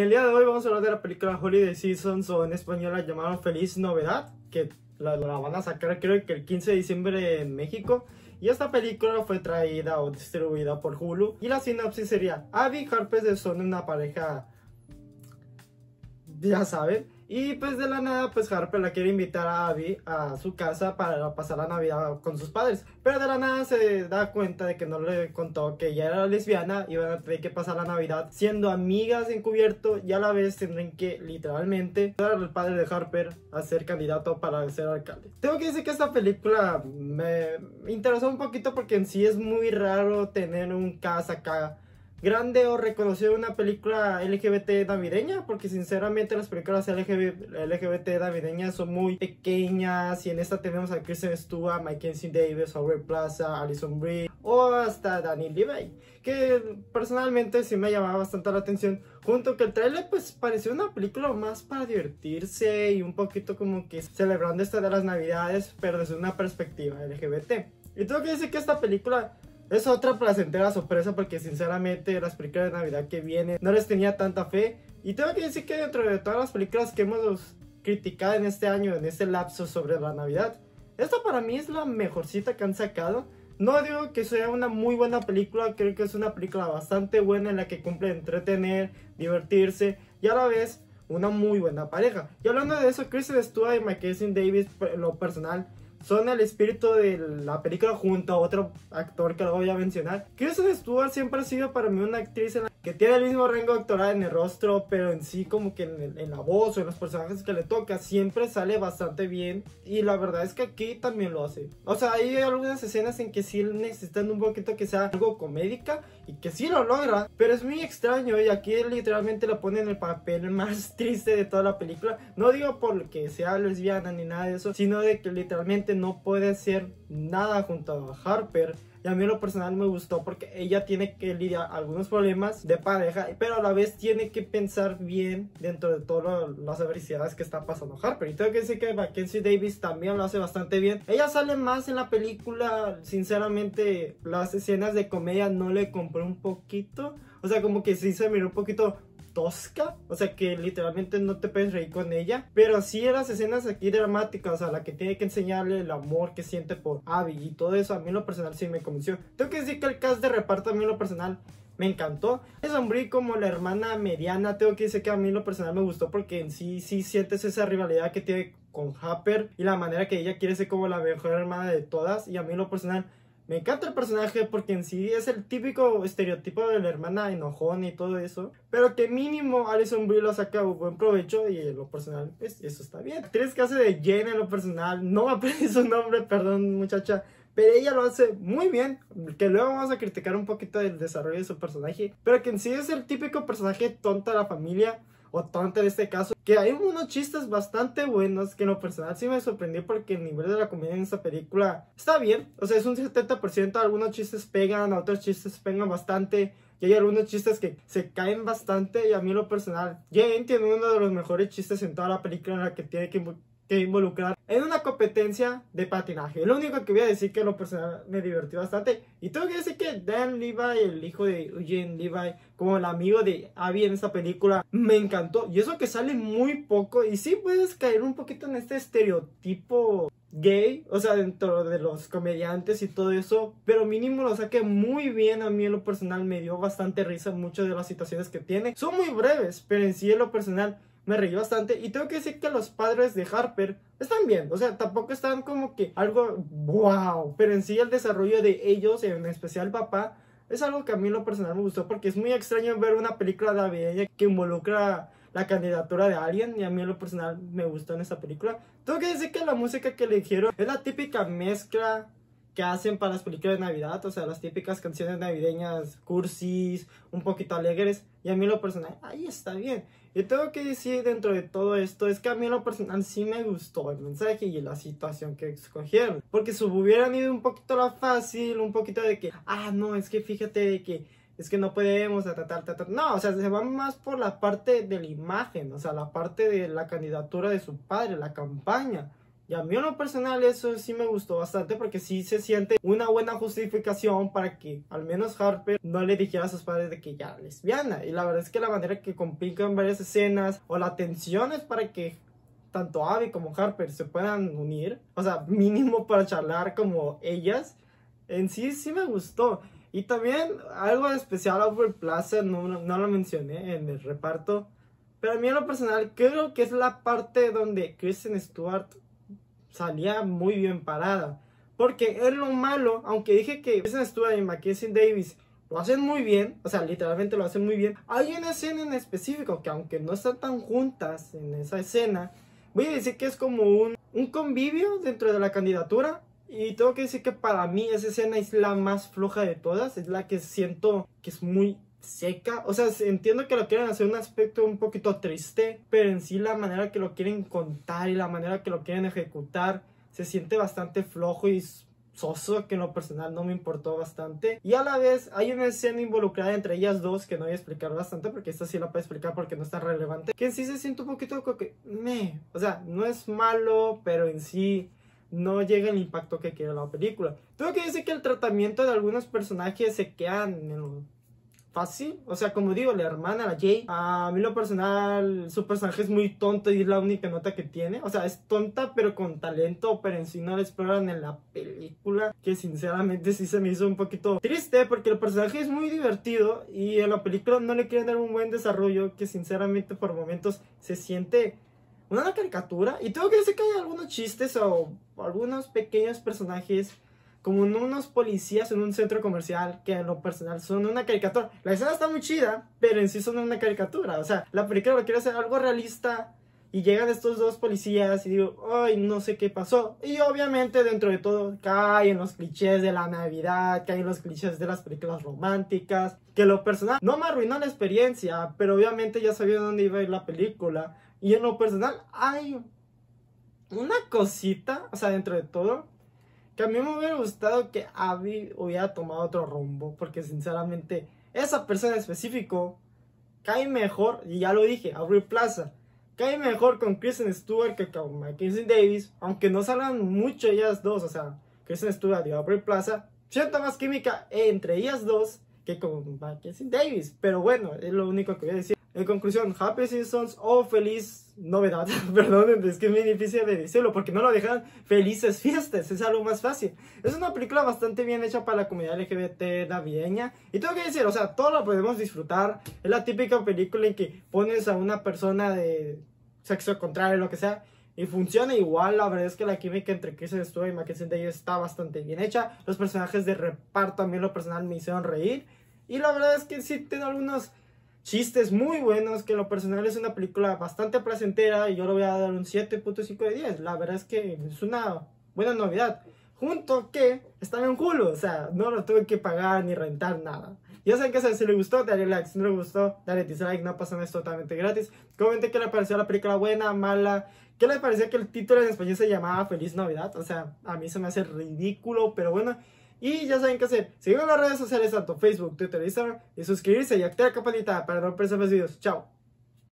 el día de hoy vamos a hablar de la película Holiday Seasons, o en español la llamaron Feliz Novedad, que la van a sacar creo que el 15 de diciembre en México. Y esta película fue traída o distribuida por Hulu. Y la sinopsis sería: Abby y Harper son una pareja, ya saben. Y pues de la nada, pues Harper la quiere invitar a Abby a su casa para pasar la Navidad con sus padres. Pero de la nada se da cuenta de que no le contó que ella era lesbiana y van a tener que pasar la Navidad siendo amigas encubierto, y a la vez tendrán que literalmente ayudar al padre de Harper a ser candidato para ser alcalde. Tengo que decir que esta película me interesó un poquito porque en sí es muy raro tener un cast acá grande o reconocer una película LGBT navideña, porque sinceramente las películas LGBT navideñas son muy pequeñas, y en esta tenemos a Kristen Stewart, Mackenzie Davis, Aubrey Plaza, Alison Brie o hasta Daniel Levy, que personalmente sí me llamaba bastante la atención, junto que el trailer pues pareció una película más para divertirse y un poquito como que celebrando esta de las navidades, pero desde una perspectiva LGBT. Y tengo que decir que esta película es otra placentera sorpresa, porque sinceramente las películas de Navidad que vienen no les tenía tanta fe. Y tengo que decir que dentro de todas las películas que hemos criticado en este año, en este lapso sobre la Navidad, esta para mí es la mejorcita que han sacado. No digo que sea una muy buena película, creo que es una película bastante buena en la que cumple entretener, divertirse y a la vez una muy buena pareja. Y hablando de eso, Kristen Stewart y Mackenzie Davis, en lo personal, son el espíritu de la película junto a otro actor que lo voy a mencionar. Kristen Stewart siempre ha sido para mí una actriz que tiene el mismo rango actoral en el rostro, pero en sí como que en la voz o en los personajes que le toca siempre sale bastante bien, y la verdad es que aquí también lo hace. O sea, hay algunas escenas en que sí necesitan un poquito que sea algo comédica y que sí lo logra, pero es muy extraño, y aquí literalmente la pone en el papel más triste de toda la película. No digo porque sea lesbiana ni nada de eso, sino de que literalmente no puede hacer nada junto a Harper. Y a mí en lo personal me gustó porque ella tiene que lidiar algunos problemas de pareja, pero a la vez tiene que pensar bien dentro de todas las adversidades que está pasando Harper. Y tengo que decir que Mackenzie Davis también lo hace bastante bien. Ella sale más en la película, sinceramente las escenas de comedia no le compré un poquito. O sea, como que sí se miró un poquito tosca, o sea que literalmente no te puedes reír con ella, pero sí en las escenas aquí dramáticas, o sea, la que tiene que enseñarle el amor que siente por Abby y todo eso, a mí en lo personal sí me convenció. Tengo que decir que el cast de reparto a mí en lo personal me encantó. Alison Brie como la hermana mediana, tengo que decir que a mí en lo personal me gustó, porque en sí sientes esa rivalidad que tiene con Harper y la manera que ella quiere ser como la mejor hermana de todas, y a mí en lo personal me encanta el personaje porque en sí es el típico estereotipo de la hermana enojona y todo eso, pero que mínimo Alison Brie lo saca un buen provecho, y en lo personal pues eso está bien. La actriz que hace de Jane en lo personal, no me aprendí su nombre, perdón muchacha, pero ella lo hace muy bien, que luego vamos a criticar un poquito del desarrollo de su personaje, pero que en sí es el típico personaje tonto de la familia, o tonta en este caso, que hay unos chistes bastante buenos, que en lo personal sí me sorprendió porque el nivel de la comedia en esta película está bien, o sea es un 70%, algunos chistes pegan, otros chistes pegan bastante, y hay algunos chistes que se caen bastante, y a mí en lo personal Jane tiene uno de los mejores chistes en toda la película, en la que tiene que involucrar en una competencia de patinaje. Lo único que voy a decir que en lo personal me divertí bastante. Y tengo que decir que Dan Levy, el hijo de Eugene Levy, como el amigo de Abby en esta película, me encantó. Y eso que sale muy poco, y sí puedes caer un poquito en este estereotipo gay, o sea, dentro de los comediantes y todo eso, pero mínimo lo saqué muy bien. A mí en lo personal me dio bastante risa muchas de las situaciones que tiene. Son muy breves, pero en sí en lo personal me reí bastante. Y tengo que decir que los padres de Harper están bien, o sea, tampoco están como que algo wow, pero en sí el desarrollo de ellos, en especial papá, es algo que a mí en lo personal me gustó, porque es muy extraño ver una película navideña que involucra la candidatura de alguien, y a mí en lo personal me gustó en esta película. Tengo que decir que la música que eligieron es la típica mezcla que hacen para las películas de Navidad, o sea, las típicas canciones navideñas cursis, un poquito alegres, y a mí en lo personal, ahí está bien. Y tengo que decir dentro de todo esto, es que a mí en lo personal sí me gustó el mensaje y la situación que escogieron, porque si hubieran ido un poquito a la fácil, un poquito de que, no, es que fíjate de que es que no podemos tratar, no, o sea, se van más por la parte de la imagen, o sea, la parte de la candidatura de su padre, la campaña. Y a mí en lo personal eso sí me gustó bastante porque sí se siente una buena justificación para que al menos Harper no le dijera a sus padres de que ya era lesbiana. Y la verdad es que la manera que complican varias escenas o la tensión es para que tanto Abby como Harper se puedan unir, o sea, mínimo para charlar como ellas, en sí sí me gustó. Y también algo especial a Aubrey Plaza, no lo mencioné en el reparto, pero a mí en lo personal creo que es la parte donde Kristen Stewart salía muy bien parada. Porque es lo malo, aunque dije que Kristen Stewart y Mackenzie Davis lo hacen muy bien, o sea, literalmente lo hacen muy bien. Hay una escena en específico que aunque no están tan juntas en esa escena, voy a decir que es como un convivio dentro de la candidatura. Y tengo que decir que para mí esa escena es la más floja de todas, es la que siento que es muy seca. O sea, entiendo que lo quieren hacer un aspecto un poquito triste, pero en sí la manera que lo quieren contar y la manera que lo quieren ejecutar se siente bastante flojo y soso, que en lo personal no me importó bastante. Y a la vez hay una escena involucrada entre ellas dos que no voy a explicar bastante porque esta sí la puedo explicar porque no es tan relevante, que en sí se siente un poquito como que o sea, no es malo, pero en sí no llega el impacto que quiere la película. Tengo que decir que el tratamiento de algunos personajes se quedan en lo fácil. O sea, como digo, la hermana, la Jay, a mí lo personal, su personaje es muy tonto y es la única nota que tiene. O sea, es tonta pero con talento, pero en sí no la exploran en la película, que sinceramente sí se me hizo un poquito triste porque el personaje es muy divertido y en la película no le quieren dar un buen desarrollo que sinceramente por momentos se siente una caricatura. Y tengo que decir que hay algunos chistes o algunos pequeños personajes como unos policías en un centro comercial que en lo personal son una caricatura. La escena está muy chida, pero en sí son una caricatura. O sea, la película lo quiere hacer algo realista y llegan estos dos policías y digo, ay, no sé qué pasó. Y obviamente dentro de todo caen los clichés de la Navidad, caen los clichés de las películas románticas, que lo personal no me arruinó la experiencia, pero obviamente ya sabía dónde iba a ir la película. Y en lo personal hay una cosita, o sea, dentro de todo, que a mí me hubiera gustado que Abby hubiera tomado otro rumbo, porque sinceramente esa persona en específico cae mejor, y ya lo dije, Aubrey Plaza, cae mejor con Kristen Stewart que con Mackenzie Davis, aunque no salgan mucho ellas dos, o sea, Kristen Stewart y Aubrey Plaza, siento más química entre ellas dos que con Mackenzie Davis, pero bueno, es lo único que voy a decir. En conclusión, Happy Seasons o Feliz Novedad, perdón, es que es muy difícil de decirlo porque no lo dejan Felices Fiestas, es algo más fácil. Es una película bastante bien hecha para la comunidad LGBT navideña y tengo que decir, o sea, todo lo podemos disfrutar. Es la típica película en que pones a una persona de sexo contrario, lo que sea, y funciona igual. La verdad es que la química entre Kristen Stewart y Mackenzie Davis está bastante bien hecha. Los personajes de reparto a mí en lo personal me hicieron reír y la verdad es que sí tengo algunos chistes muy buenos, que en lo personal es una película bastante placentera y yo le voy a dar un 7.5 de 10. La verdad es que es una buena novedad. Junto que está en Hulu, o sea, no lo tuve que pagar ni rentar nada. Ya saben que si les gustó, dale like, si no les gustó, dale dislike, no pasa nada, es totalmente gratis. Comenten qué les pareció la película, buena, mala, qué les pareció que el título en español se llamaba Feliz Navidad. O sea, a mí se me hace ridículo, pero bueno. Y ya saben qué hacer. Seguir en las redes sociales, tanto Facebook, Twitter, Instagram. Y suscribirse y activar la campanita para no perderse más videos. Chao.